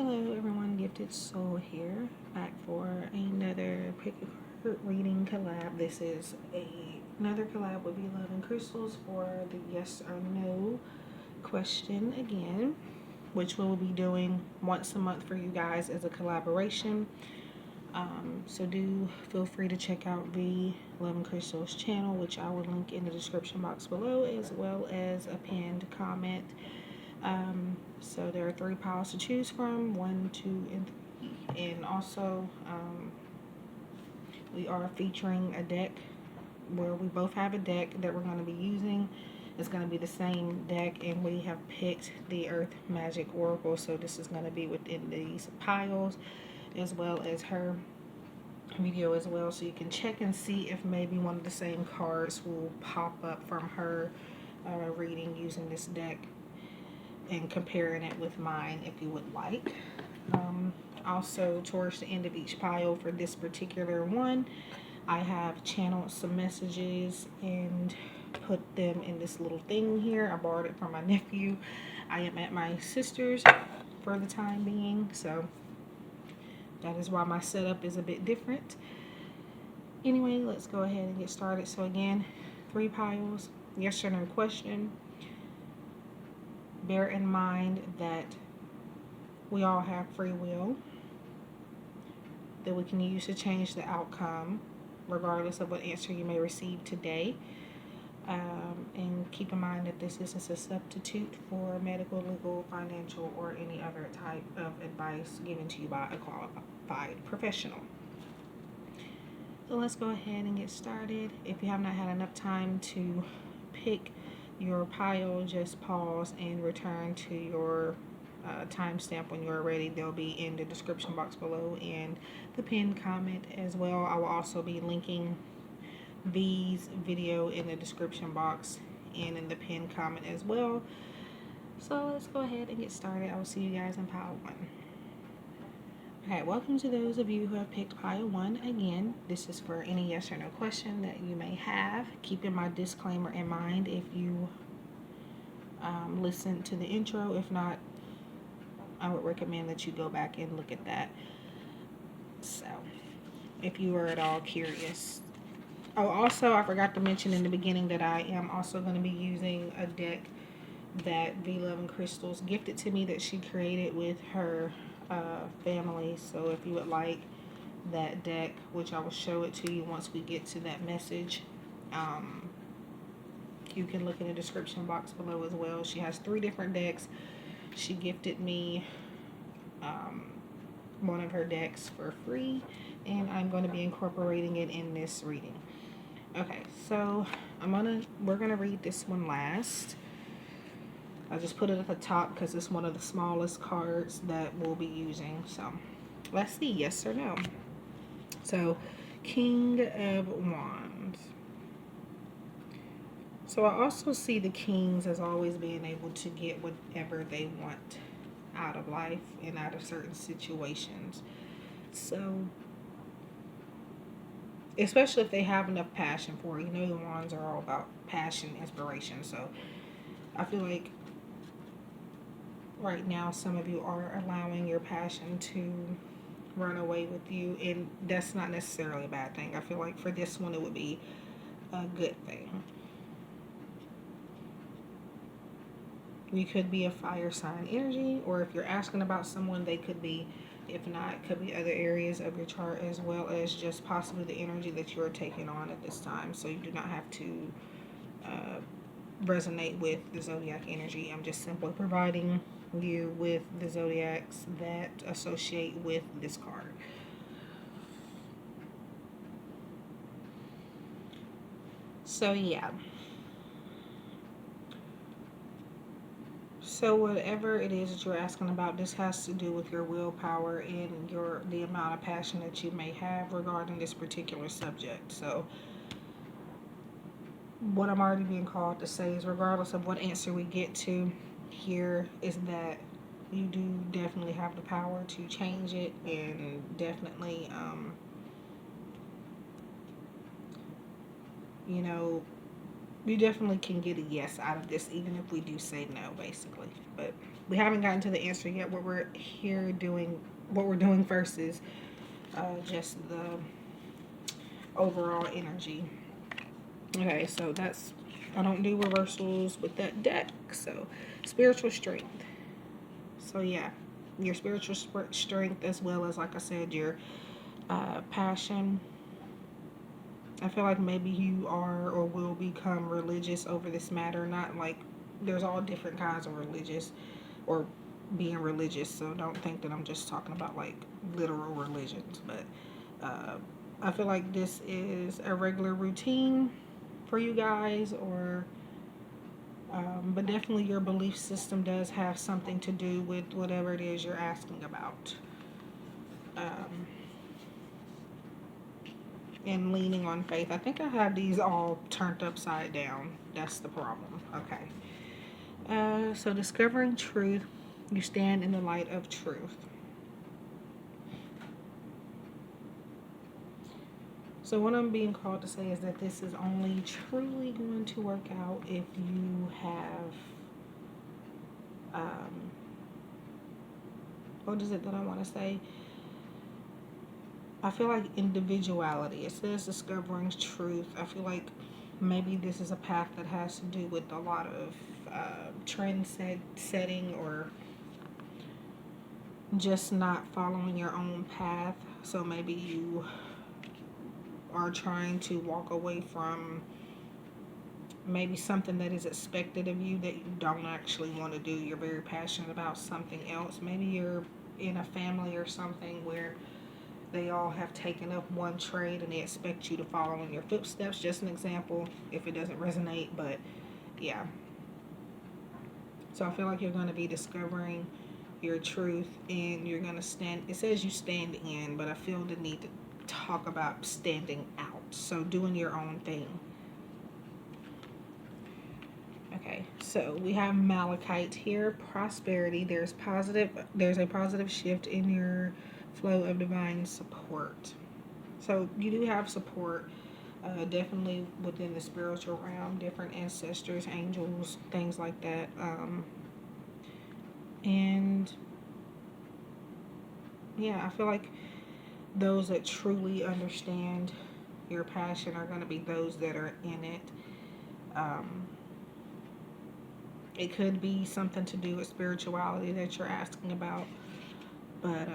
Hello everyone, Gifted Soul here, back for another PickACard reading collab. This is another collab with Be Love and Crystals for the yes or no question again, which we'll be doing once a month for you guys as a collaboration. So do feel free to check out the Love and Crystals channel, which I will link in the description box below, as well as a pinned comment. So there are 3 piles to choose from, 1, 2, and 3. And also, we are featuring a deck where we both have a deck that we're going to be using. It's going to be the same deck, and we have picked the Earth Magic Oracle. So this is going to be within these piles, as well as her video as well. So you can check and see if maybe one of the same cards will pop up from her reading using this deck, and comparing it with mine if you would like. Also, towards the end of each pile for this particular one, I have channeled some messages and put them in this little thing here. I borrowed it from my nephew. I am at my sister's for the time being, so that is why my setup is a bit different. Anyway, let's go ahead and get started. So again, 3 piles, yes or no question. Bear in mind that we all have free will that we can use to change the outcome regardless of what answer you may receive today. And keep in mind that this isn't a substitute for medical, legal, financial, or any other type of advice given to you by a qualified professional. So let's go ahead and get started. If you have not had enough time to pick your pile, just pause and return to your timestamp when you're ready. They'll be in the description box below and the pinned comment as well. I will also be linking these video in the description box and in the pinned comment as well. So let's go ahead and get started. I will see you guys in pile 1. Okay, welcome to those of you who have picked pile 1. Again, this is for any yes or no question that you may have. Keeping my disclaimer in mind if you listen to the intro. If not, I would recommend that you go back and look at that. So, if you are at all curious. Oh, also, I forgot to mention in the beginning that I am also going to be using a deck that Be Love and Crystals gifted to me that she created with her family. So if you would like that deck, which I will show it to you once we get to that message, you can look in the description box below as well. She has 3 different decks. She gifted me one of her decks for free, and I'm going to be incorporating it in this reading. Okay, so we're gonna read this one last. I just put it at the top because it's one of the smallest cards that we'll be using. So let's see, yes or no. So King of Wands. So I also see the kings as always being able to get whatever they want out of life and out of certain situations. So especially if they have enough passion for it. You know, the wands are all about passion, inspiration. So I feel like right now some of you are allowing your passion to run away with you, and that's not necessarily a bad thing. I feel like for this one it would be a good thing. You could be a fire sign energy, or if you're asking about someone, they could be. If not, it could be other areas of your chart, as well as just possibly the energy that you're taking on at this time. So you do not have to resonate with the zodiac energy. I'm just simply providing you with the zodiacs that associate with this card. So yeah. So whatever it is that you're asking about, this has to do with your willpower and the amount of passion that you may have regarding this particular subject. So what I'm already being called to say is, regardless of what answer we get to here, is that you do definitely have the power to change it, and definitely you know, you definitely can get a yes out of this, even if we do say no, basically. But we haven't gotten to the answer yet. What we're here doing, what we're doing first is just the overall energy. Okay, so that's, I don't do reversals with that deck. So spiritual strength. So yeah, your spiritual strength, as well as, like I said, your passion. I feel like maybe you are or will become religious over this matter. Not like, there's all different kinds of religious or being religious. So don't think that I'm just talking about like literal religions. But I feel like this is a regular routine for you guys, or but definitely your belief system does have something to do with whatever it is you're asking about. Um, and leaning on faith. I think I have these all turned upside down. That's the problem. Okay. So discovering truth. You stand in the light of truth. So what I'm being called to say is that this is only truly going to work out if you have, what is it that I want to say? I feel like individuality. It says discovering truth. I feel like maybe this is a path that has to do with a lot of trend setting, or just not following your own path. So maybe you are trying to walk away from maybe something that is expected of you that you don't actually want to do. You're very passionate about something else. Maybe you're in a family or something where they all have taken up one trade and they expect you to follow in your footsteps. Just an example, if it doesn't resonate, but yeah. So I feel like you're going to be discovering your truth, and you're going to stand, it says you stand in, but I feel the need to talk about standing out. So doing your own thing. Okay, so we have Malachite here, prosperity. There's a positive shift in your flow of divine support. So you do have support, definitely within the spiritual realm, different ancestors, angels, things like that. And yeah, I feel like those that truly understand your passion are going to be those that are in it. It could be something to do with spirituality that you're asking about, but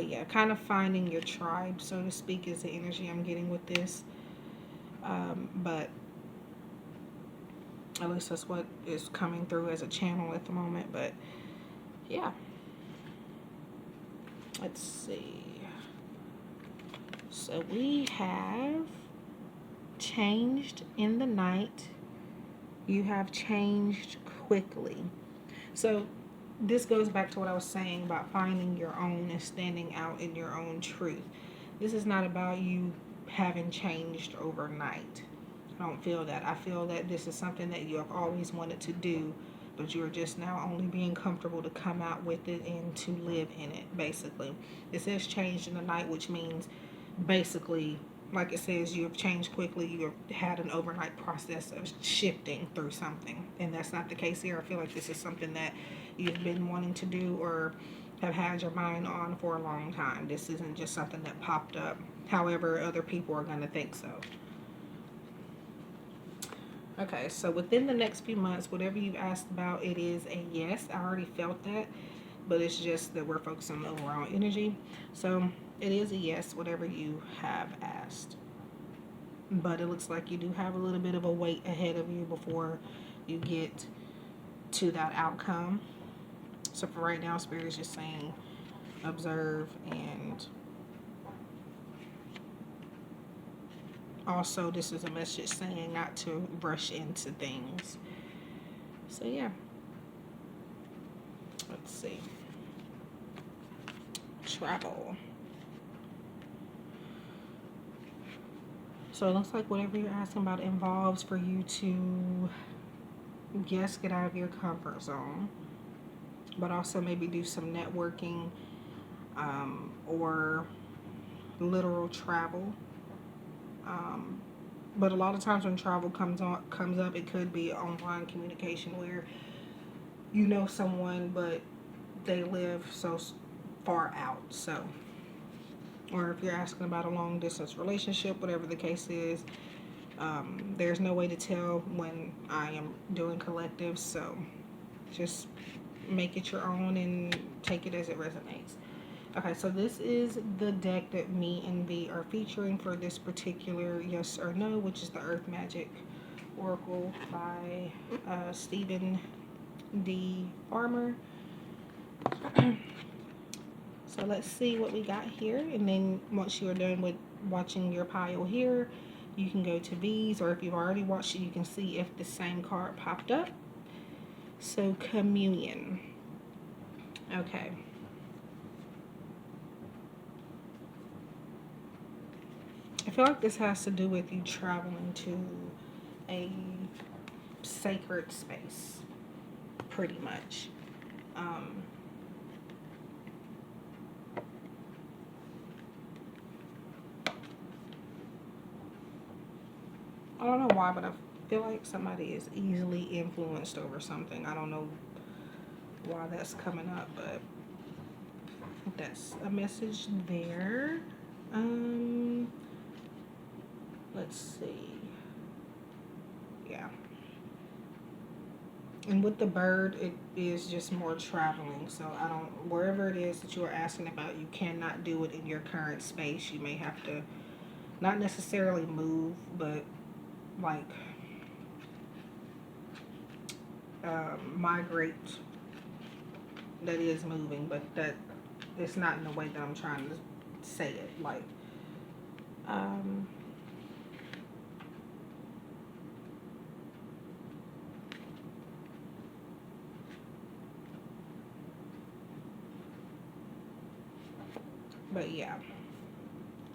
yeah, kind of finding your tribe, so to speak, is the energy I'm getting with this. But at least that's what is coming through as a channel at the moment. But yeah, let's see. So we have changed in the night. You have changed quickly. So this goes back to what I was saying about finding your own and standing out in your own truth. This is not about you having changed overnight. I don't feel that. I feel that this is something that you have always wanted to do, but you're just now only being comfortable to come out with it and to live in it, basically. It says changed in the night, which means basically, like it says, you have changed quickly. You have had an overnight process of shifting through something, and that's not the case here. I feel like this is something that you've been wanting to do or have had your mind on for a long time. This isn't just something that popped up. However, other people are going to think so. Okay, so within the next few months, whatever you've asked about, it is a yes. I already felt that, but it's just that we're focusing on the overall energy. So it is a yes, whatever you have asked. But it looks like you do have a little bit of a wait ahead of you before you get to that outcome. So for right now, Spirit is just saying observe, and also this is a message saying not to rush into things. So yeah. Let's see. Travel. So it looks like whatever you're asking about involves for you to, yes, get out of your comfort zone, but also maybe do some networking, or literal travel. But a lot of times when travel comes up, it could be online communication where you know someone, but they live so far out. So, or if you're asking about a long distance relationship, whatever the case is, there's no way to tell when I am doing collectives. So, just make it your own and take it as it resonates. Okay, so this is the deck that me and V are featuring for this particular yes or no, which is the Earth Magic Oracle by Stephen D. Farmer. So let's see what we got here. And then once you are done with watching your pile here, you can go to V's, or if you've already watched it, you can see if the same card popped up. So communion. Okay. I feel like this has to do with you traveling to a sacred space, pretty much. I don't know why, but I feel like somebody is easily influenced over something. I don't know why that's coming up, but that's a message there. Let's see. Yeah. And with the bird, it is just more traveling. So I don't, wherever it is that you are asking about, you cannot do it in your current space. You may have to not necessarily move, but like migrate. That is moving, but that it's not in the way that I'm trying to say it. Like, but yeah,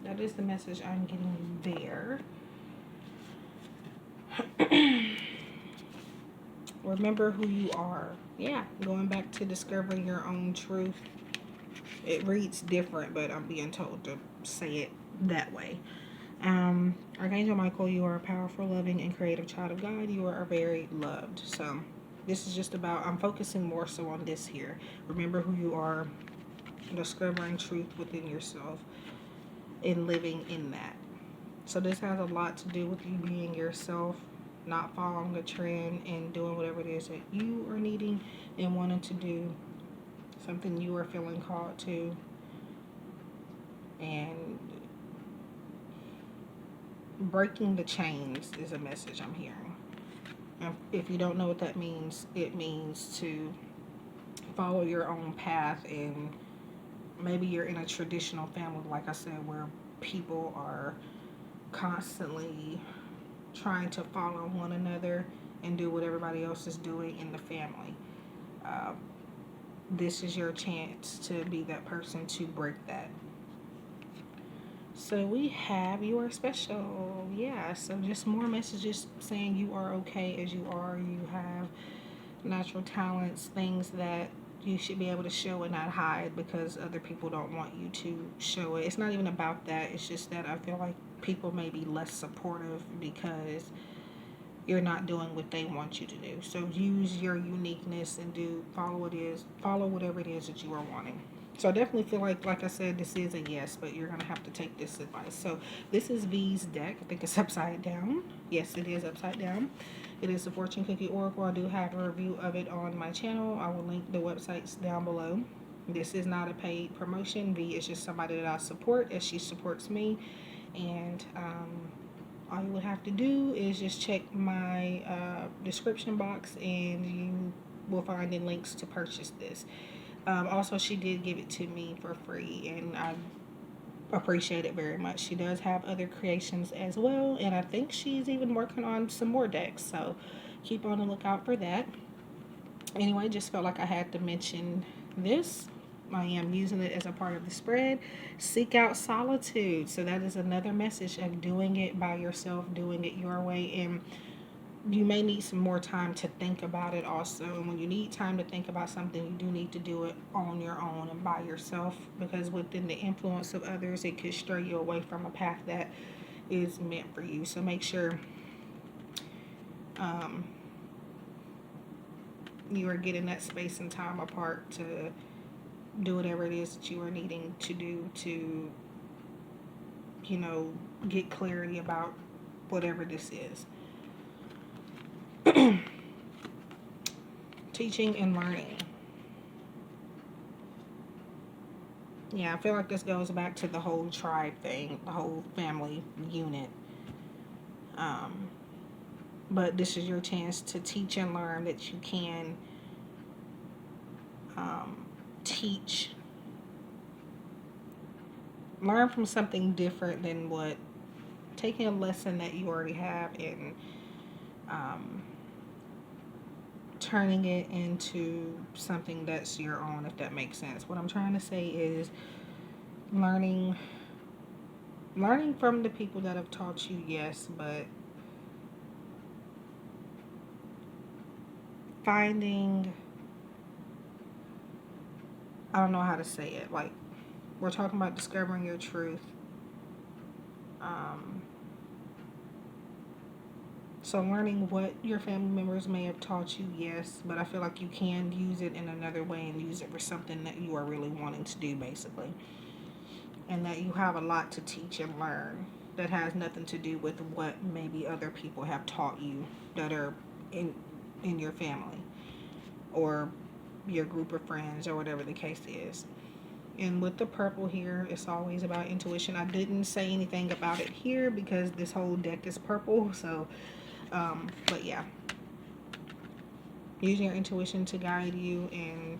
that is the message I'm getting there. Remember who you are. Yeah, going back to discovering your own truth. It reads different, but I'm being told to say it that way. Archangel Michael, you are a powerful, loving, and creative child of God. You are very loved. So this is just about, I'm focusing more so on this here. Remember who you are, discovering truth within yourself, and living in that. So this has a lot to do with you being yourself, not following the trend, and doing whatever it is that you are needing and wanting to do, something you are feeling called to, and breaking the chains is a message I'm hearing. If you don't know what that means, it means to follow your own path, and maybe you're in a traditional family, like I said, where people are constantly trying to follow one another and do what everybody else is doing in the family. This is your chance to be that person to break that. So we have you are special. Yeah, so just more messages saying you are okay as you are. You have natural talents, things that you should be able to show and not hide because other people don't want you to show it. It's not even about that. It's just that I feel like people may be less supportive because you're not doing what they want you to do. So use your uniqueness and follow whatever it is that you are wanting. So I definitely feel like I said, this is a yes, but you're going to have to take this advice. So this is V's deck. I think it's upside down. Yes, it is upside down. It is the Fortune Cookie Oracle. I do have a review of it on my channel. I will link the websites down below. This is not a paid promotion. V is just somebody that I support as she supports me. And all you would have to do is just check my description box and you will find the links to purchase this. Also, she did give it to me for free, and I appreciate it very much. She does have other creations as well, and I think she's even working on some more decks, so keep on the lookout for that. Anyway, just felt like I had to mention this. I am using it as a part of the spread. Seek out solitude. So that is another message of doing it by yourself, doing it your way, and you may need some more time to think about it also. And when you need time to think about something, you do need to do it on your own and by yourself, because within the influence of others, it could stray you away from a path that is meant for you. So make sure you are getting that space and time apart to do whatever it is that you are needing to do to, you know, get clarity about whatever this is. Teaching and learning. Yeah, I feel like this goes back to the whole tribe thing, the whole family unit. But this is your chance to teach and learn that you can teach, learn from something different than what, taking a lesson that you already have and turning it into something that's your own, if that makes sense. What I'm trying to say is learning from the people that have taught you, yes, but finding, I don't know how to say it, like, we're talking about discovering your truth. So learning what your family members may have taught you, yes, but I feel like you can use it in another way and use it for something that you are really wanting to do, basically. And that you have a lot to teach and learn that has nothing to do with what maybe other people have taught you that are in your family or your group of friends or whatever the case is. And with the purple here, it's always about intuition. I didn't say anything about it here because this whole deck is purple, so but yeah, using your intuition to guide you and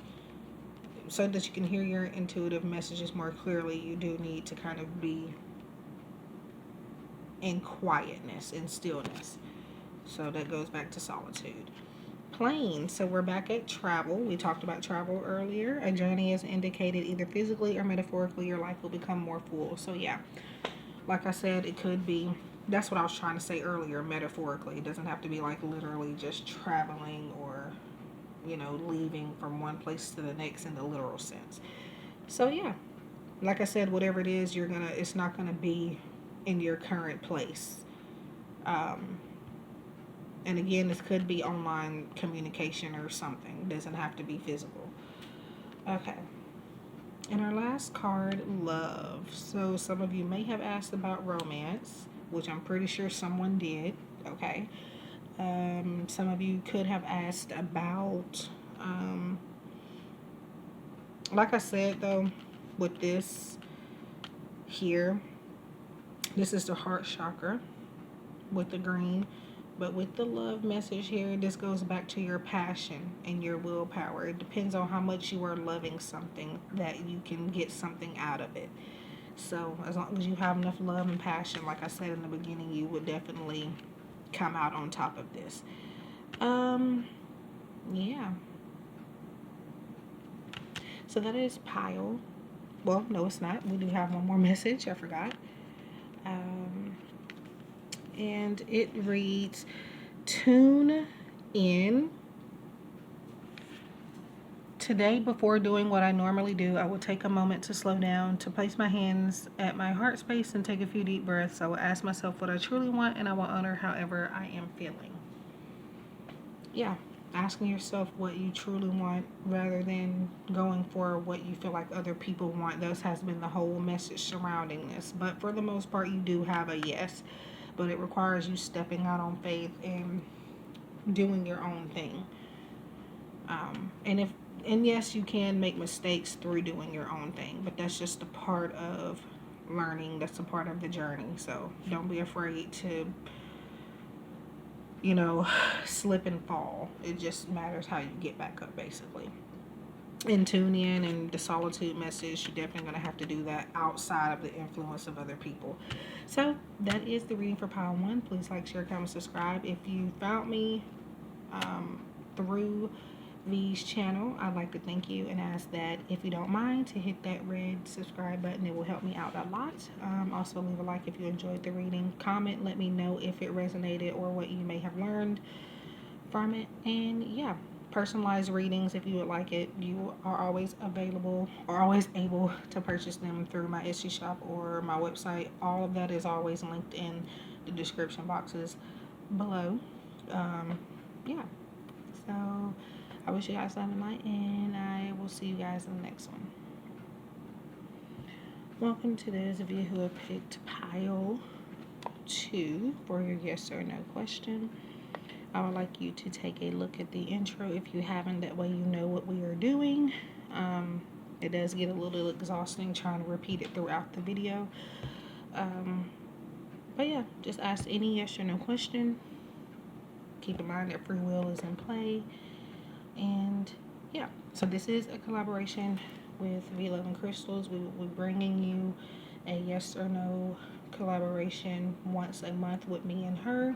so that you can hear your intuitive messages more clearly, you do need to kind of be in quietness and stillness. So that goes back to solitude. Plane. So we're back at travel. We talked about travel earlier. A journey is indicated either physically or metaphorically. Your life will become more full. So yeah, like I said, it could be, that's what I was trying to say earlier, metaphorically. It doesn't have to be like literally just traveling or, you know, leaving from one place to the next in the literal sense. So yeah, like I said, whatever it is, it's not gonna be in your current place. And again, this could be online communication or something. It doesn't have to be physical. Okay. And our last card, love. So some of you may have asked about romance, which I'm pretty sure someone did. Okay. Some of you could have asked about, like I said though, with this here, this is the heart chakra with the green. But with the love message here, this goes back to your passion and your willpower. It depends on how much you are loving something that you can get something out of it. So as long as you have enough love and passion, like I said in the beginning, you would definitely come out on top of this. Yeah. So that is pile. Well, no, it's not. We do have one more message. I forgot. And it reads, tune in. Today, before doing what I normally do, I will take a moment to slow down, to place my hands at my heart space and take a few deep breaths. I will ask myself what I truly want, and I will honor however I am feeling. Yeah, asking yourself what you truly want rather than going for what you feel like other people want. This has been the whole message surrounding this. But for the most part, you do have a yes. But it requires you stepping out on faith and doing your own thing. And yes, you can make mistakes through doing your own thing, but that's just a part of learning. That's a part of the journey. So don't be afraid to, you know, slip and fall. It just matters how you get back up, basically. And tune in, and the solitude message, you're definitely going to have to do that outside of the influence of other people. So that is the reading for pile 1. Please like, share, comment, subscribe. If you found me through V's channel, I'd like to thank you and ask that if you don't mind to hit that red subscribe button. It will help me out a lot. Also leave a like if you enjoyed the reading. Comment, let me know if it resonated or what you may have learned from it. And yeah, personalized readings, if you would like it, you are always available or always able to purchase them through my Etsy shop or my website. All of that is always linked in the description boxes below. Yeah, so I wish you guys love and light, and I will see you guys in the next one. Welcome to those of you who have picked pile 2 for your yes or no question. I would like you to take a look at the intro if you haven't. That way you know what we are doing. It does get a little exhausting trying to repeat it throughout the video. But yeah, just ask any yes or no question. Keep in mind that free will is in play. And yeah, so this is a collaboration with V-Love and Crystals. We will be bringing you a yes or no collaboration once a month with me and her.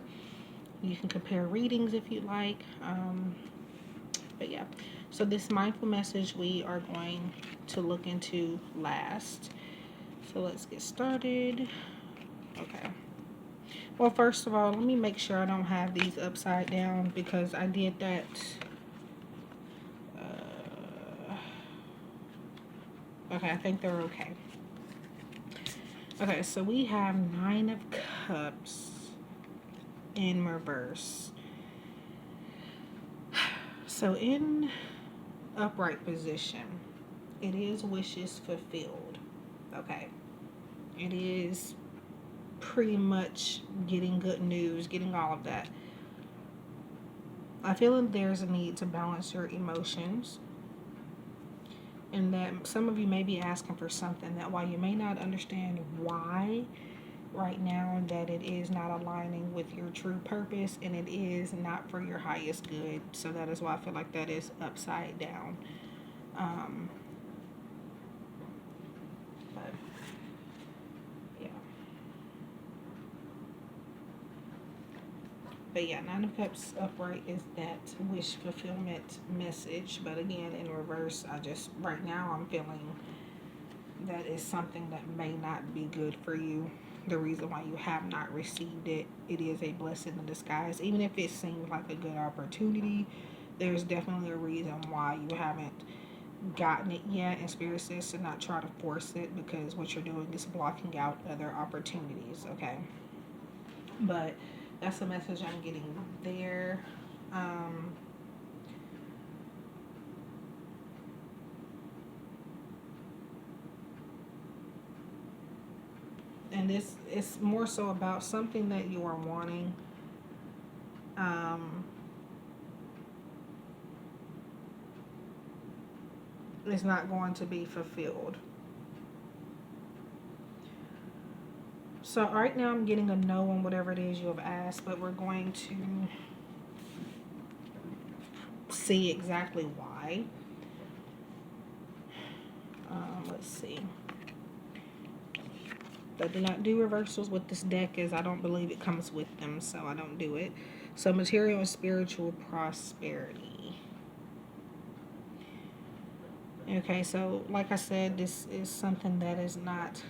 You can compare readings if you like. But yeah, so this mindful message we are going to look into last. So let's get started. Okay. Well, first of all, let me make sure I don't have these upside down because I did that. Okay, I think they're okay. Okay, so we have 9 of Cups in reverse. So in upright position, it is wishes fulfilled. Okay, it is pretty much getting good news, getting all of that. I feel that there's a need to balance your emotions, and that some of you may be asking for something that, while you may not understand why right now, that it is not aligning with your true purpose, and it is not for your highest good. So that is why I feel like that is upside down. But yeah. But yeah, 9 of Cups upright is that wish fulfillment message. But again, in reverse, right now I'm feeling that is something that may not be good for you. The reason why you have not received it, it is a blessing in disguise. Even if it seems like a good opportunity, there's definitely a reason why you haven't gotten it yet. And Spirit says to not try to force it, because what you're doing is blocking out other opportunities, okay? But that's the message I'm getting there. And this is more so about something that you are wanting. Is not going to be fulfilled. So right now I'm getting a no on whatever it is you have asked, but we're going to see exactly why. Let's see. I do not do reversals with this deck, as I don't believe it comes with them, so I don't do it. So material and spiritual prosperity. Okay, so like I said, this is something that is not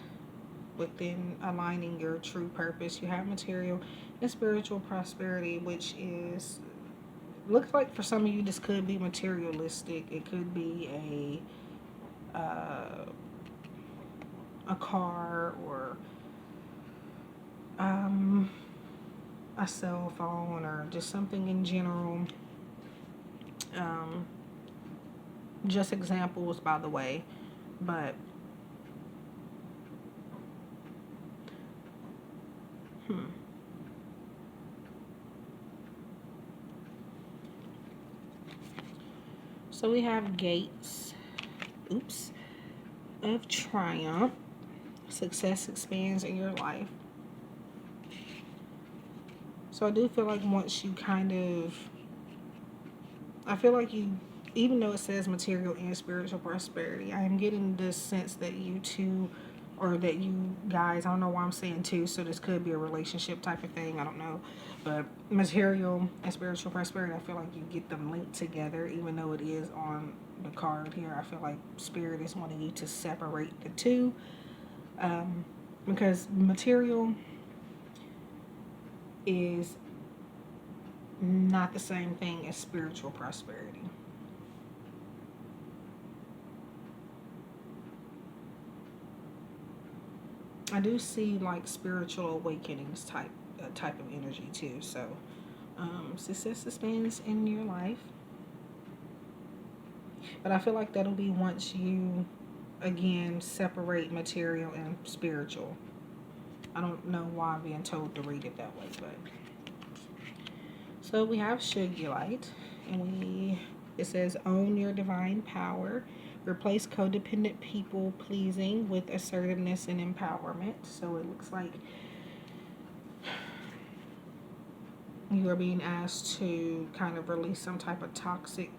within aligning your true purpose. You have material and spiritual prosperity, which is, looks like for some of you this could be materialistic. It could be a car, or a cell phone, or just something in general. Just examples, by the way, but so we have gates, of triumph. Success expands in your life. So I do feel like once you I feel like you, even though it says material and spiritual prosperity, I am getting this sense that you two, or that you guys, I don't know why I'm saying two, so this could be a relationship type of thing, I don't know. But material and spiritual prosperity, I feel like you get them linked together, even though it is on the card here. I feel like Spirit is wanting you to separate the two. Because material is not the same thing as spiritual prosperity. I do see like spiritual awakenings type of energy too. So success expands in your life, but I feel like that'll be once you again separate material and spiritual. I don't know why I'm being told to read it that way, but so we have Shugulite, and it says own your divine power, replace codependent people pleasing with assertiveness and empowerment. So it looks like you are being asked to kind of release some type of toxic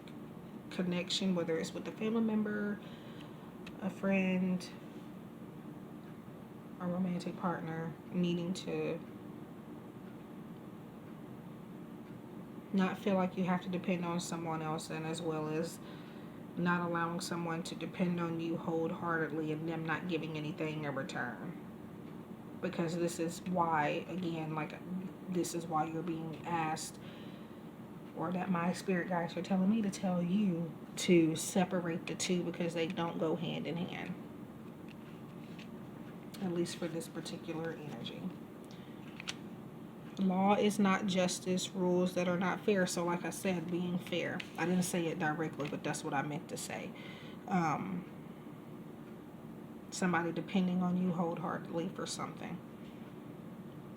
connection, whether it's with a family member, a friend, a romantic partner, needing to not feel like you have to depend on someone else, and as well as not allowing someone to depend on you wholeheartedly and them not giving anything in return. Because this is why, again, like this is why you're being asked, or that my spirit guides are telling me to tell you to separate the two, because they don't go hand in hand. At least for this particular energy. Law is not justice, rules that are not fair. So like I said, being fair. I didn't say it directly, but that's what I meant to say. Somebody depending on you wholeheartedly for something,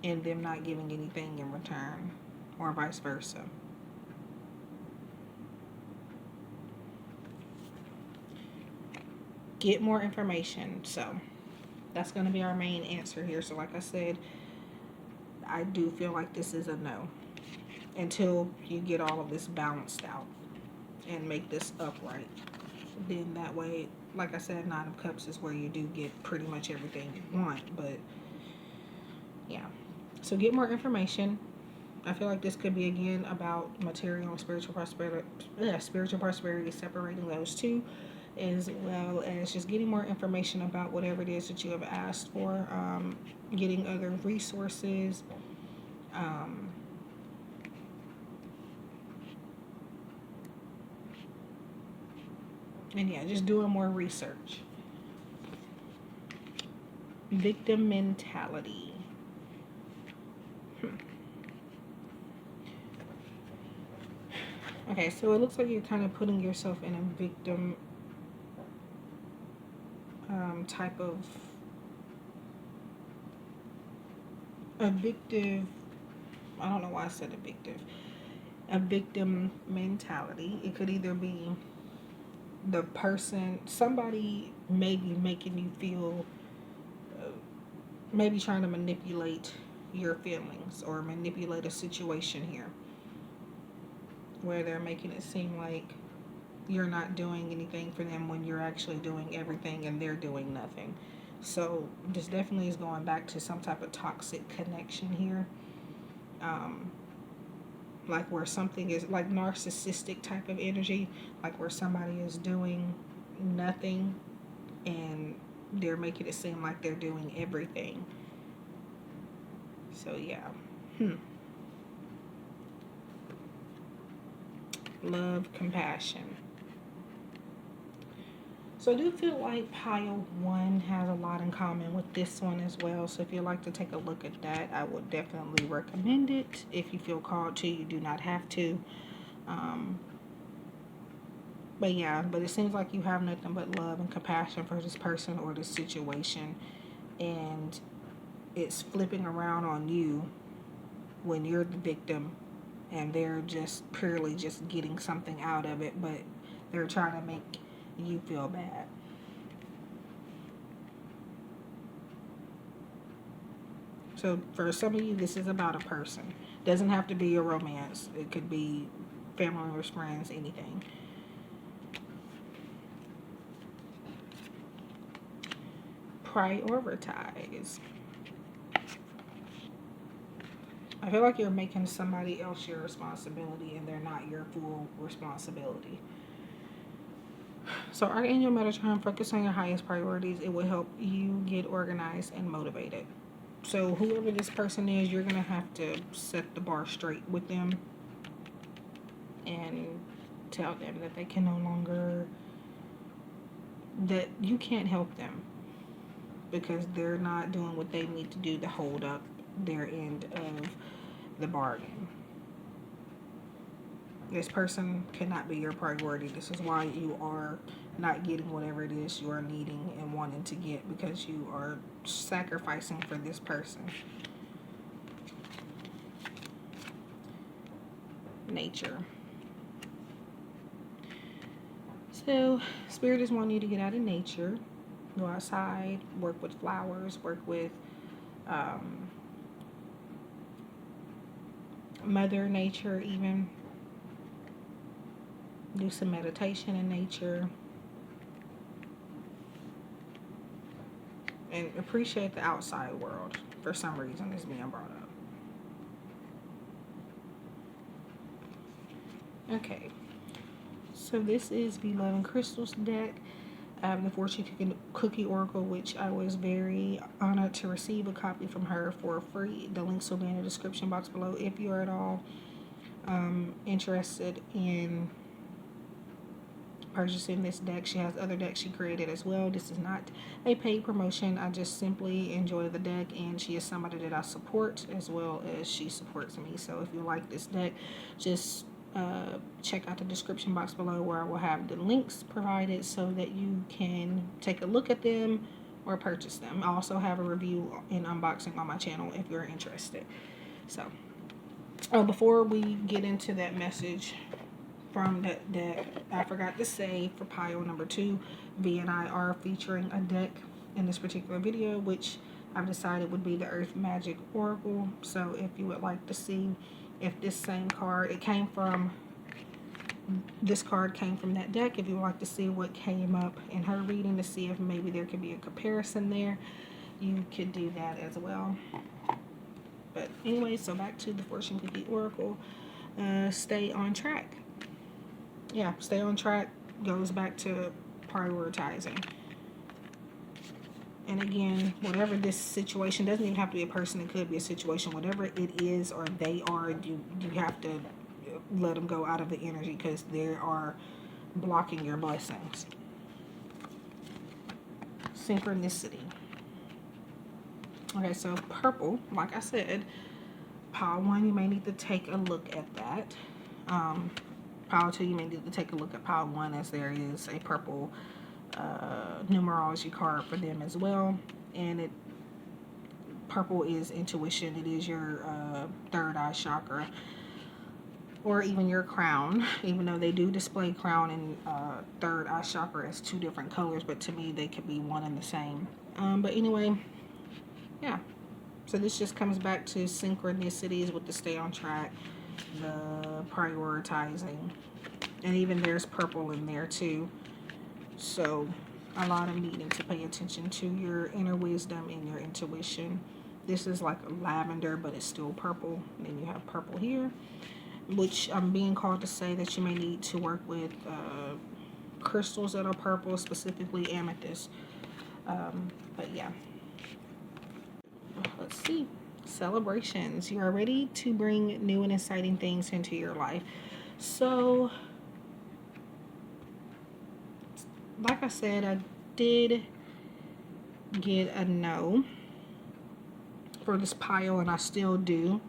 and them not giving anything in return, or vice versa. Get more information. So that's going to be our main answer here. So like I said, I do feel like this is a no until you get all of this balanced out and make this upright. Then that way, like I said, Nine of Cups is where you do get pretty much everything you want. But yeah, so get more information. I feel like this could be again about material and spiritual prosperity. Yeah, spiritual prosperity, separating those two, as well as just getting more information about whatever it is that you have asked for. Getting other resources. And yeah, just doing more research. Victim mentality. Okay, so it looks like you're kind of putting yourself in a victim type of addictive. I don't know why I said addictive. A victim mentality. It could either be the person, somebody maybe making you feel, maybe trying to manipulate your feelings or manipulate a situation here, where they're making it seem like you're not doing anything for them when you're actually doing everything and they're doing nothing. So this definitely is going back to some type of toxic connection here. Like where something is like narcissistic type of energy, like where somebody is doing nothing and they're making it seem like they're doing everything. So yeah. Love, compassion. So I do feel like pile 1 has a lot in common with this one as well. So if you'd like to take a look at that, I would definitely recommend it. If you feel called to, you do not have to. But yeah, but it seems like you have nothing but love and compassion for this person or this situation. And it's flipping around on you when you're the victim and they're just purely just getting something out of it, but they're trying to make you feel bad. So for some of you, this is about a person. Doesn't have to be a romance. It could be family members, friends, anything. Prioritize. I feel like you're making somebody else your responsibility and they're not your full responsibility. So Archangel Metatron, focus on your highest priorities. It will help you get organized and motivated. So whoever this person is, you're going to have to set the bar straight with them and tell them that they can no longer, that you can't help them because they're not doing what they need to do to hold up their end of the bargain. This person cannot be your priority. This is why you are not getting whatever it is you are needing and wanting to get, because you are sacrificing for this person. Nature. So, Spirit is wanting you to get out of nature. Go outside, work with flowers, work with Mother Nature even. Do some meditation in nature. And appreciate the outside world. For some reason, it's being brought up. Okay. So this is the Love and Crystals deck. The Fortune Cookie Oracle, which I was very honored to receive a copy from her for free. The links will be in the description box below if you are at all interested in purchasing this deck. She has other decks she created as well. This is not a paid promotion. I just simply enjoy the deck, and she is somebody that I support as well as she supports me. So if you like this deck, just check out the description box below where I will have the links provided so that you can take a look at them or purchase them. I also have a review and unboxing on my channel if you're interested. So, before we get into that message from that deck, I forgot to say for pile number 2, V and I are featuring a deck in this particular video, which I've decided would be the Earth Magic Oracle. So if you would like to see if this same card, this card came from that deck, if you would like to see what came up in her reading to see if maybe there could be a comparison there, you could do that as well. But anyway, so back to the Fortune Cookie Oracle. Stay on track. Yeah, stay on track goes back to prioritizing. And again, whatever this situation, doesn't even have to be a person, it could be a situation, whatever it is or they are, you have to let them go out of the energy because they are blocking your blessings. Synchronicity. Okay, so purple, like I said, pile 1, you may need to take a look at that. Pile 2, you may need to take a look at pile 1, as there is a purple numerology card for them as well. And purple is intuition. It is your third eye chakra, or even your crown, even though they do display crown and third eye chakra as 2 different colors, but to me they could be one and the same. But anyway, yeah, so this just comes back to synchronicities with the stay on track, the prioritizing, and even there's purple in there too. So a lot of needing to pay attention to your inner wisdom and your intuition. This is like lavender, but it's still purple. And then you have purple here, which I'm being called to say that you may need to work with crystals that are purple, specifically amethyst. But yeah. Let's see. Celebrations. You are ready to bring new and exciting things into your life. So, like I said, I did get a no for this pile, and I still do.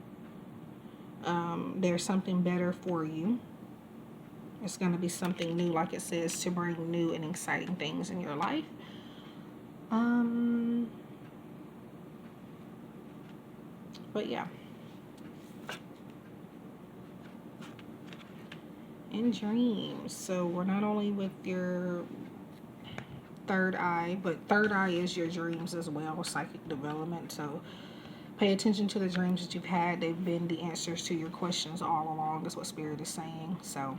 There's something better for you. It's going to be something new, like it says, to bring new and exciting things in your life. But yeah. And dreams. So we're not only with your third eye, but third eye is your dreams as well, psychic development. So pay attention to the dreams that you've had. They've been the answers to your questions all along, is what Spirit is saying. So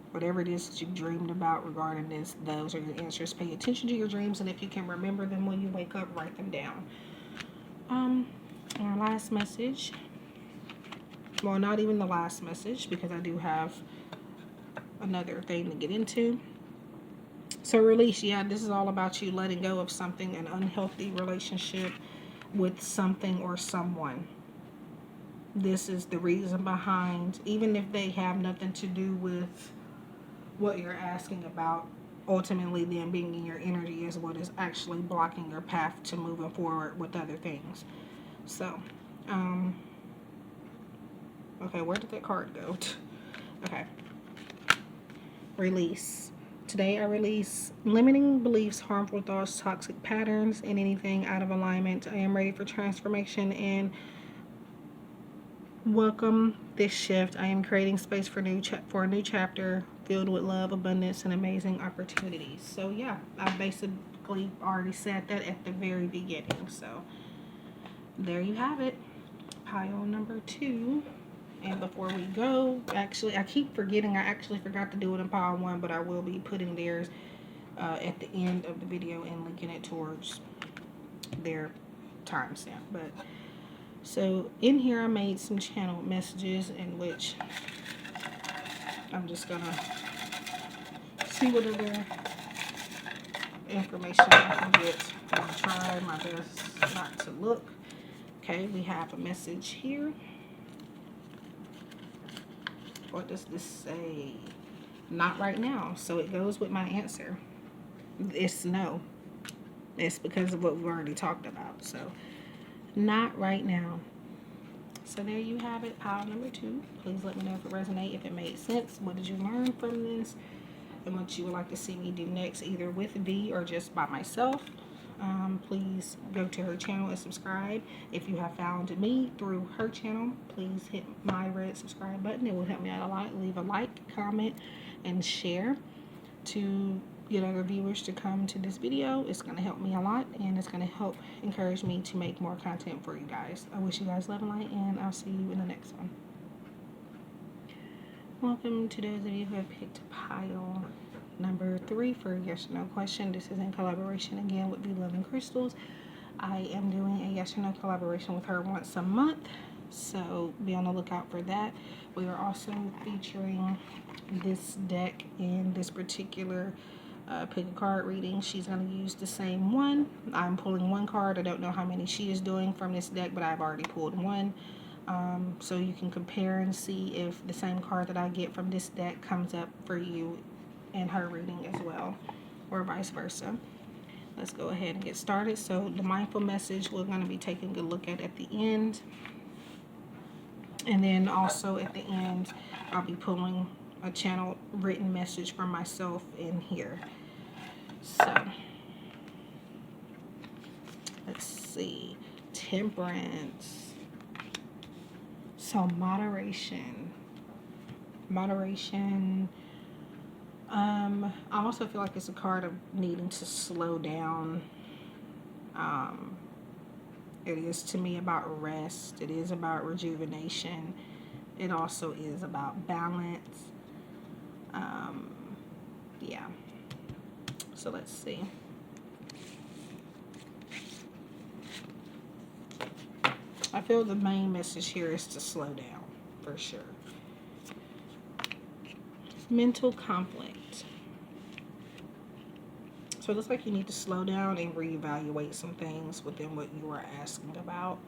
whatever it is that you've dreamed about regarding this, those are your answers. Pay attention to your dreams, and if you can remember them when you wake up, write them down. Our last message. Well, not even the last message, because I do have another thing to get into. So release. Yeah, this is all about you letting go of something, an unhealthy relationship with something or someone. this is the reason behind, even if they have nothing to do with what you're asking about, ultimately them being in your energy is what is actually blocking your path to moving forward with other things. So, okay, where did that card go? Okay. Release. Today I release limiting beliefs, harmful thoughts, toxic patterns, and anything out of alignment. I am ready for transformation and welcome this shift. I am creating space for a new chapter filled with love, abundance, and amazing opportunities. So yeah, I basically already said that at the very beginning. So there you have it. Pile number 2. And before we go, actually, I keep forgetting. I actually forgot to do it in pile 1, but I will be putting theirs at the end of the video and linking it towards their timestamp. But so in here, I made some channel messages in which I'm just gonna see what other information I can get. I'm gonna try my best not to look. Okay, we have a message here. What does this say? Not right now. So it goes with my answer. It's no. It's because of what we've already talked about. So not right now. So there you have it. Pile number 2. Please let me know if it resonated, if it made sense. What did you learn from this? And what you would like to see me do next, either with V or just by myself. Please go to her channel and subscribe. If you have found me through her channel, please hit my red subscribe button. It will help me out a lot. Leave a like, comment, and share to get other viewers to come to this video. It's going to help me a lot, and it's going to help encourage me to make more content for you guys. I wish you guys love and light, and I'll see you in the next one. Welcome to those of you who have picked pile number 3 for yes or no question. This is in collaboration again with Be Loving Crystals. I am doing a yes or no collaboration with her once a month, so be on the lookout for that. We are also featuring this deck in this particular PickACard reading. She's going to use the same one. I'm pulling one card. I don't know how many she is doing from this deck, but I've already pulled one. So you can compare and see if the same card that I get from this deck comes up for you in her reading as well, or vice versa. Let's go ahead and get started. So the mindful message we're going to be taking a look at the end, and then also at the end I'll be pulling a channel written message from myself in here. So let's see. Temperance. So moderation. I also feel like it's a card of needing to slow down. It is to me about rest. It is about rejuvenation. It also is about balance. Yeah. So let's see. I feel the main message here is to slow down, for sure. Mental conflict. So it looks like you need to slow down and reevaluate some things within what you were asking about.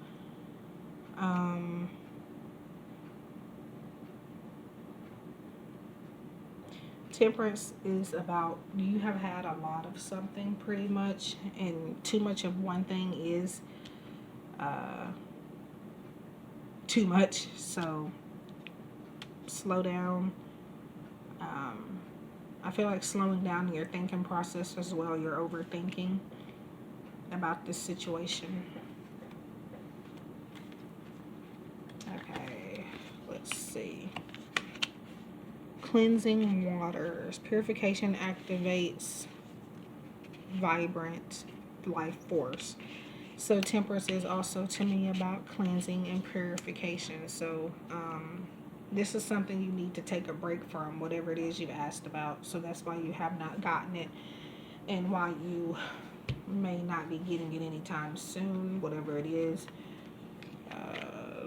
Temperance is about, you have had a lot of something pretty much, and too much of one thing is too much. So slow down. I feel like slowing down in your thinking process as well. You're overthinking about this situation. Okay, let's see. Cleansing waters. Purification activates vibrant life force. So temperance is also to me about cleansing and purification. So this is something you need to take a break from, whatever it is you've asked about. So that's why you have not gotten it, and why you may not be getting it anytime soon, whatever it is.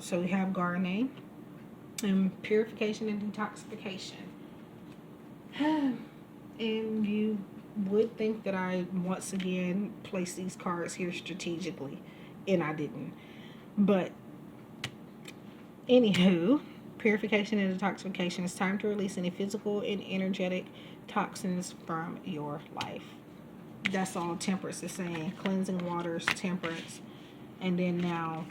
So we have Garnet and purification and detoxification. And you would think that I once again placed these cards here strategically, and I didn't. But Anywho, purification and detoxification. It's time to release any physical and energetic toxins from your life. That's all temperance is saying. Cleansing waters, temperance, and then now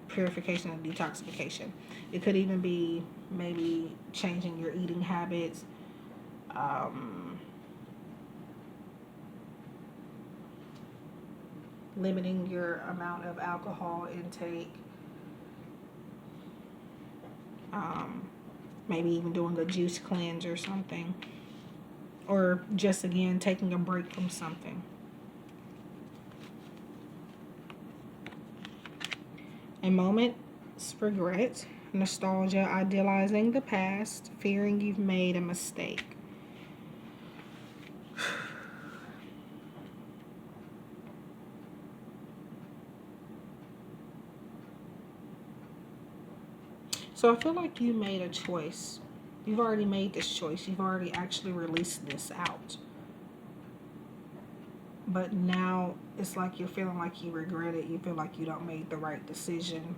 purification and detoxification. It could even be maybe changing your eating habits, limiting your amount of alcohol intake, maybe even doing a juice cleanse or something, or just again taking a break from something. A moment's regret, nostalgia, idealizing the past, fearing you've made a mistake. So I feel like you made a choice. You've already made this choice. You've already actually released this out. But now it's like you're feeling like you regret it. You feel like you don't made the right decision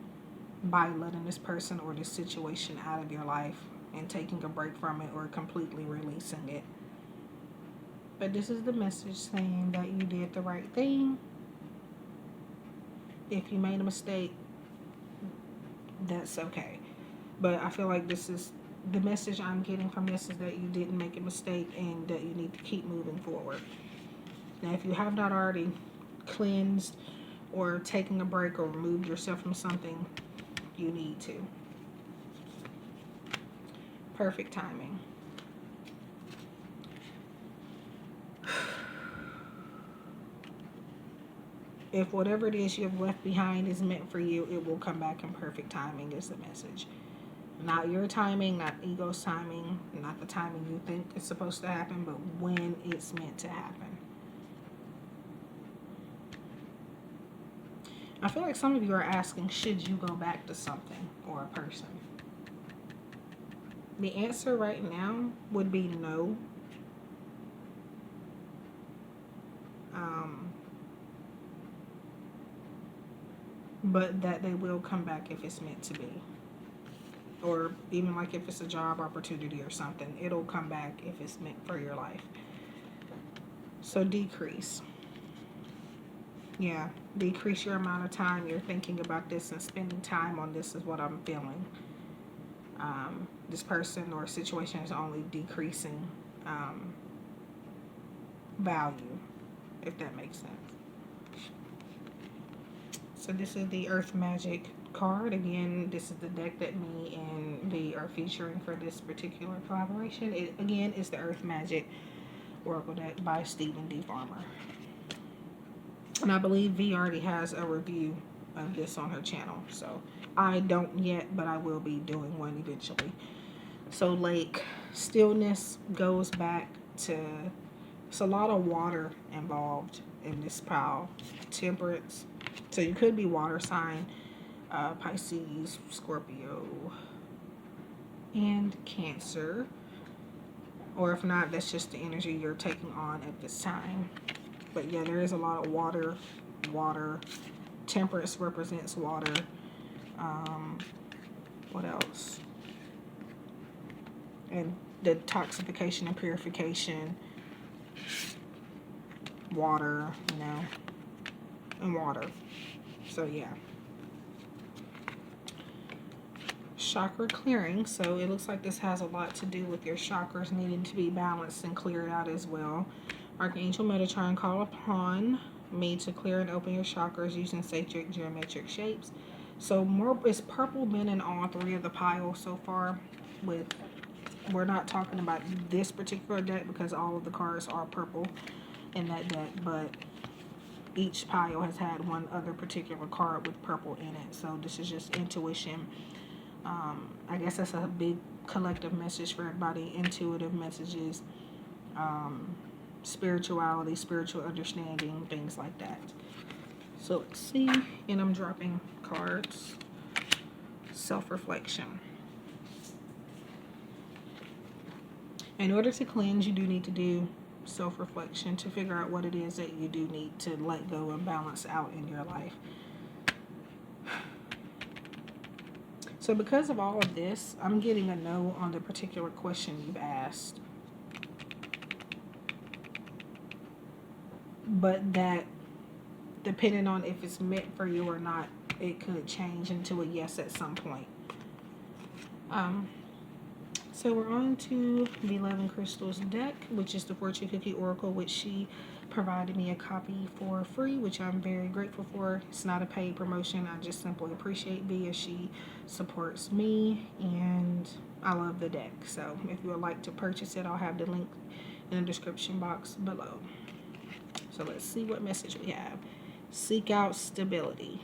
by letting this person or this situation out of your life and taking a break from it or completely releasing it. But this is the message saying that you did the right thing. If you made a mistake, that's okay. But I feel like this is the message I'm getting from this is that you didn't make a mistake and that you need to keep moving forward. Now, if you have not already cleansed or taken a break or removed yourself from something, you need to. Perfect timing. If whatever it is you have left behind is meant for you, it will come back in perfect timing is the message. Not your timing, not ego's timing, not the timing you think it's supposed to happen, but when it's meant to happen. I feel like some of you are asking, should you go back to something or a person? The answer right now would be no. But that they will come back if it's meant to be. Or even like if it's a job opportunity or something, it'll come back if it's meant for your life. So decrease. Yeah, decrease your amount of time you're thinking about this and spending time on this is what I'm feeling. This person or situation is only decreasing value, if that makes sense. So this is the Earth Magic card. Again, this is the deck that me and V are featuring for this particular collaboration. It, again, is the Earth Magic Oracle deck by Stephen D. Farmer. And I believe V already has a review of this on her channel. So I don't yet, but I will be doing one eventually. So like stillness goes back to, it's a lot of water involved in this pile. Temperance. So you could be water sign, Pisces, Scorpio, and Cancer. Or if not, that's just the energy you're taking on at this time. But yeah, there is a lot of water. Temperance represents water. What else? And detoxification and purification. Water, and water. So yeah. Chakra clearing. So it looks like this has a lot to do with your chakras needing to be balanced and cleared out as well. Archangel Metatron, call upon me to clear and open your chakras using sacred geometric shapes. So more is purple been in all three of the piles so far. We're not talking about this particular deck because all of the cards are purple in that deck, but each pile has had one other particular card with purple in it. So this is just intuition. I guess that's a big collective message for everybody. Intuitive messages, spirituality, spiritual understanding, things like that. So let's see. And I'm dropping cards. Self-reflection. In order to cleanse, you do need to do self-reflection to figure out what it is that you do need to let go and balance out in your life. So because of all of this, I'm getting a no on the particular question you've asked. But that, depending on if it's meant for you or not, it could change into a yes at some point. So we're on to the 11 Crystals deck, which is the Fortune Cookie Oracle, which she provided me a copy for free, which I'm very grateful for. It's not a paid promotion. I just simply appreciate V as she supports me, and I love the deck. So if you would like to purchase it, I'll have the link in the description box below. So let's see what message we have. Seek out stability.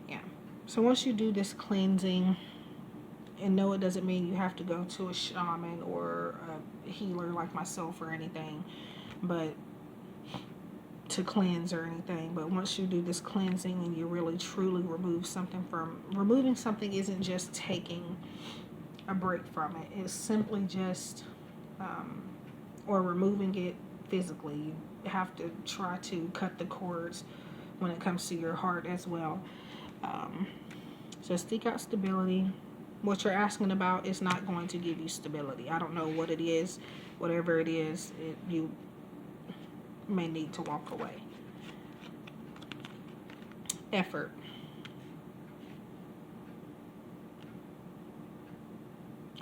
Yeah. So once you do this cleansing, and no, it doesn't mean you have to go to a shaman or a healer like myself or anything, but to cleanse or anything. But once you do this cleansing and you really truly remove something from, removing something isn't just taking a break from it. It's simply just, or removing it physically. You have to try to cut the cords when it comes to your heart as well. So seek out stability. What you're asking about is not going to give you stability. I don't know what it is. Whatever it is, you may need to walk away. Effort.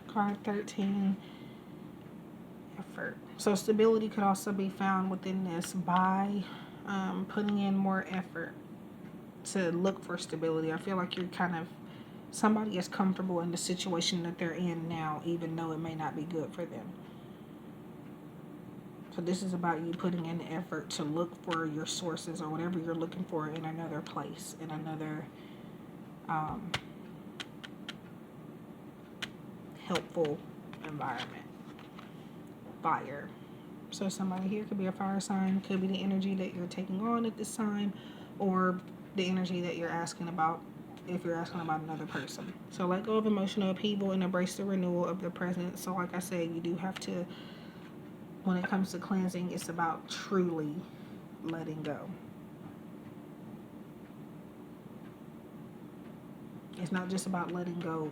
Card 13. Effort. So stability could also be found within this by putting in more effort to look for stability. I feel like you're kind of, somebody is comfortable in the situation that they're in now, even though it may not be good for them. So this is about you putting in the effort to look for your sources or whatever you're looking for in another place, in another helpful environment. Fire. So somebody here could be a fire sign, could be the energy that you're taking on at this time, or the energy that you're asking about if you're asking about another person. So let go of emotional upheaval and embrace the renewal of the present. So like I said, you do have to, when it comes to cleansing, it's about truly letting go. It's not just about letting go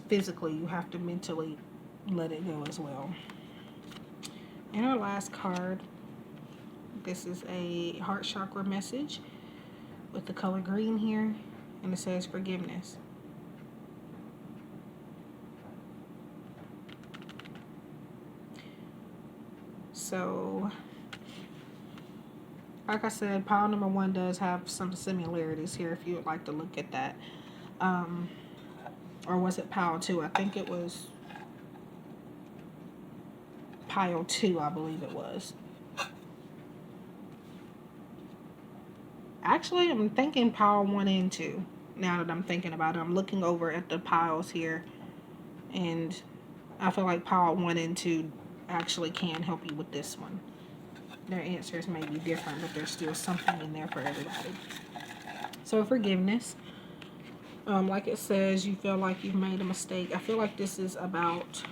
physically. You have to mentally let it go as well. And our last card, this is a heart chakra message with the color green here, and it says forgiveness. So like I said, pile number 1 does have some similarities here if you would like to look at that. Or was it pile 2? I think it was pile 2, I believe it was. Actually, I'm thinking pile 1 and 2. Now that I'm thinking about it, I'm looking over at the piles here, and I feel like pile 1 and 2 actually can help you with this one. Their answers may be different, but there's still something in there for everybody. So forgiveness. Like it says, you feel like you've made a mistake. I feel like this is about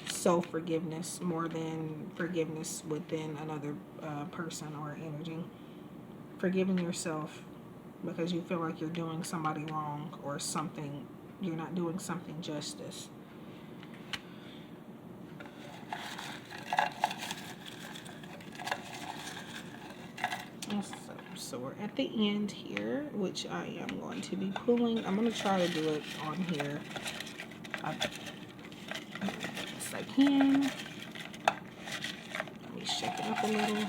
self-forgiveness more than forgiveness within another person or energy. Forgiving yourself because you feel like you're doing somebody wrong or something, you're not doing something justice. So we're at the end here, which I am going to be pulling. I'm going to try to do it on here as I can. Let me shake it up a little.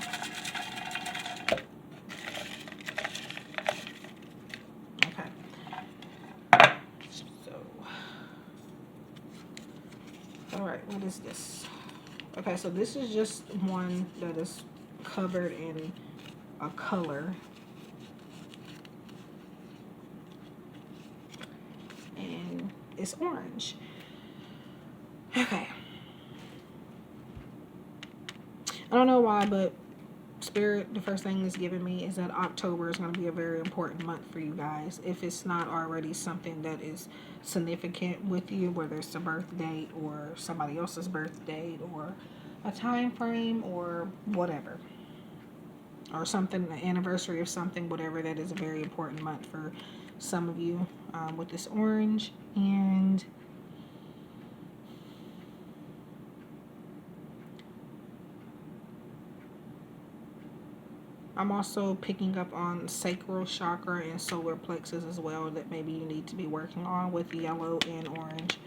Alright, what is this? Okay, so this is just one that is covered in a color. And it's orange. Okay. I don't know why, but Spirit, the first thing it's giving me is that October is going to be a very important month for you guys. If it's not already something that is significant with you, whether it's a birth date or somebody else's birth date or a time frame or whatever. or something, the anniversary of something, whatever. That is a very important month for some of you with this orange. And I'm also picking up on sacral chakra and solar plexus as well, that maybe you need to be working on with yellow and orange.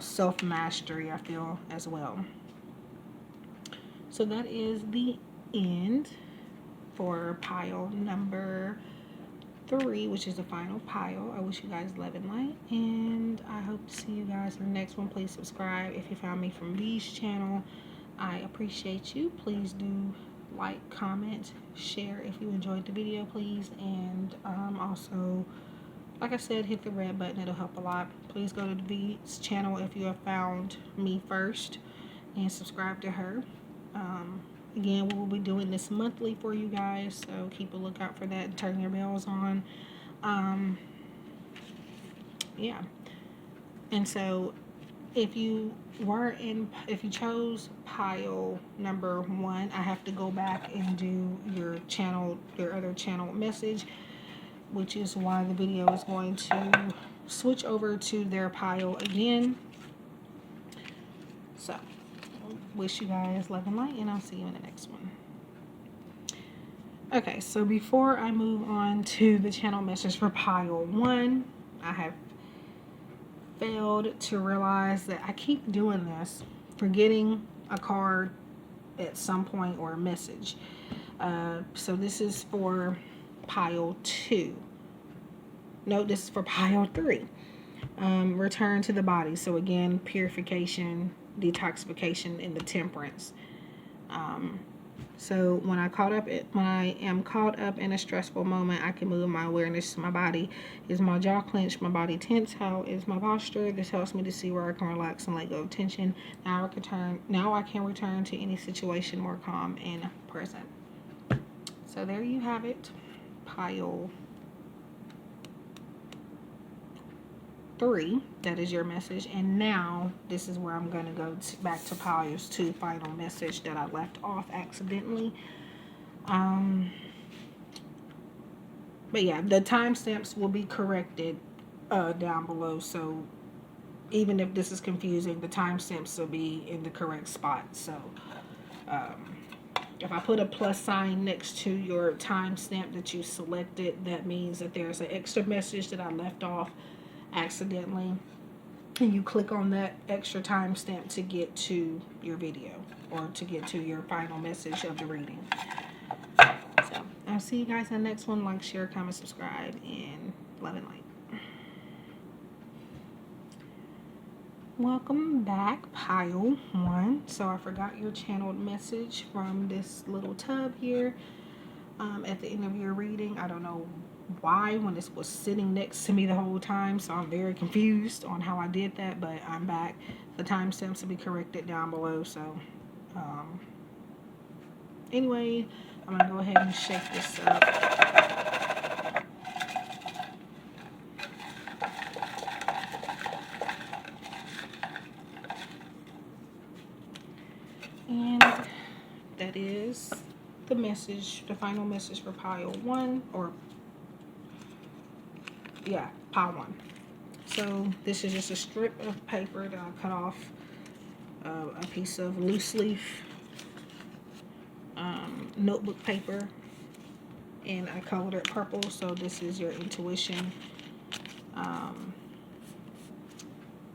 Self-mastery, I feel, as well. So that is the end for pile number 3, which is the final pile. I wish you guys love and light, and I hope to see you guys in the next one. Please subscribe if you found me from B's channel. I appreciate you. Please do like, comment, share if you enjoyed the video, please. And also, like I said, hit the red button. It'll help a lot. Please go to B's channel if you have found me first, and subscribe to her. Again, we will be doing this monthly for you guys, so keep a lookout for that and turn your bells on. Yeah. And so if you chose pile number 1, I have to go back and do your other channel message, which is why the video is going to switch over to their pile again. So wish you guys love and light, and I'll see you in the next one. Okay, so before I move on to the channel message for pile 1, I have failed to realize that I keep doing this, forgetting a card at some point or a message. So this is for pile 2. No, this is for pile 3. Return to the body. So again, purification, detoxification, and the temperance. So when I am caught up in a stressful moment, I can move my awareness to my body. Is my jaw clenched? My body tense? How is my posture? This helps me to see where I can relax and let go of tension. Now I can return to any situation more calm and present. So there you have it. Pile 3, that is your message. And now this is where I'm going to go back to piles 2, final message that I left off accidentally. But yeah, the timestamps will be corrected down below, so even if this is confusing, the timestamps will be in the correct spot. So if I put a plus sign next to your timestamp that you selected, that means that there's an extra message that I left off accidentally, and you click on that extra timestamp to get to your video or to get to your final message of the reading. So I'll see you guys in the next one. Like, share, comment, subscribe, and love and light. Welcome back, pile 1. So I forgot your channeled message from this little tub here at the end of your reading. I don't know why, when this was sitting next to me the whole time, so I'm very confused on how I did that, but I'm back. The timestamps will be corrected down below. So anyway, I'm gonna go ahead and shake this up. And that is the message, the final message for pile 1, or yeah, pile 1. So this is just a strip of paper that I cut off a piece of loose leaf notebook paper, and I colored it purple. So this is your intuition,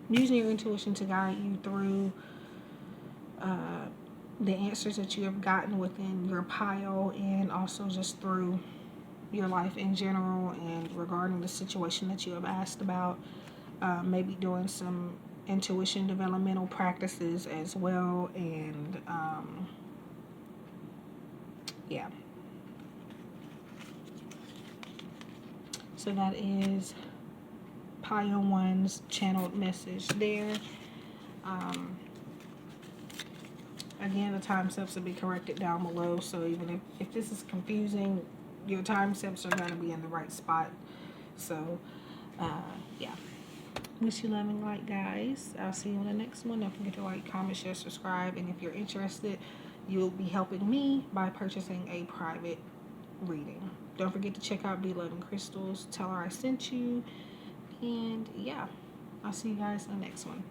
using your intuition to guide you through the answers that you have gotten within your pile, and also just through your life in general and regarding the situation that you have asked about. Maybe doing some intuition developmental practices as well, and yeah. So that is pile 1's channeled message there. Again, the timestamps will be corrected down below, so even if this is confusing, your timestamps are going to be in the right spot. So yeah, wish you love and light, guys. I'll see you in the next one. Don't forget to like, comment, share, subscribe, and if you're interested you'll be helping me by purchasing a private reading. Don't forget to check out Be Loving Crystals. Tell her I sent you. And yeah, I'll see you guys in the next one.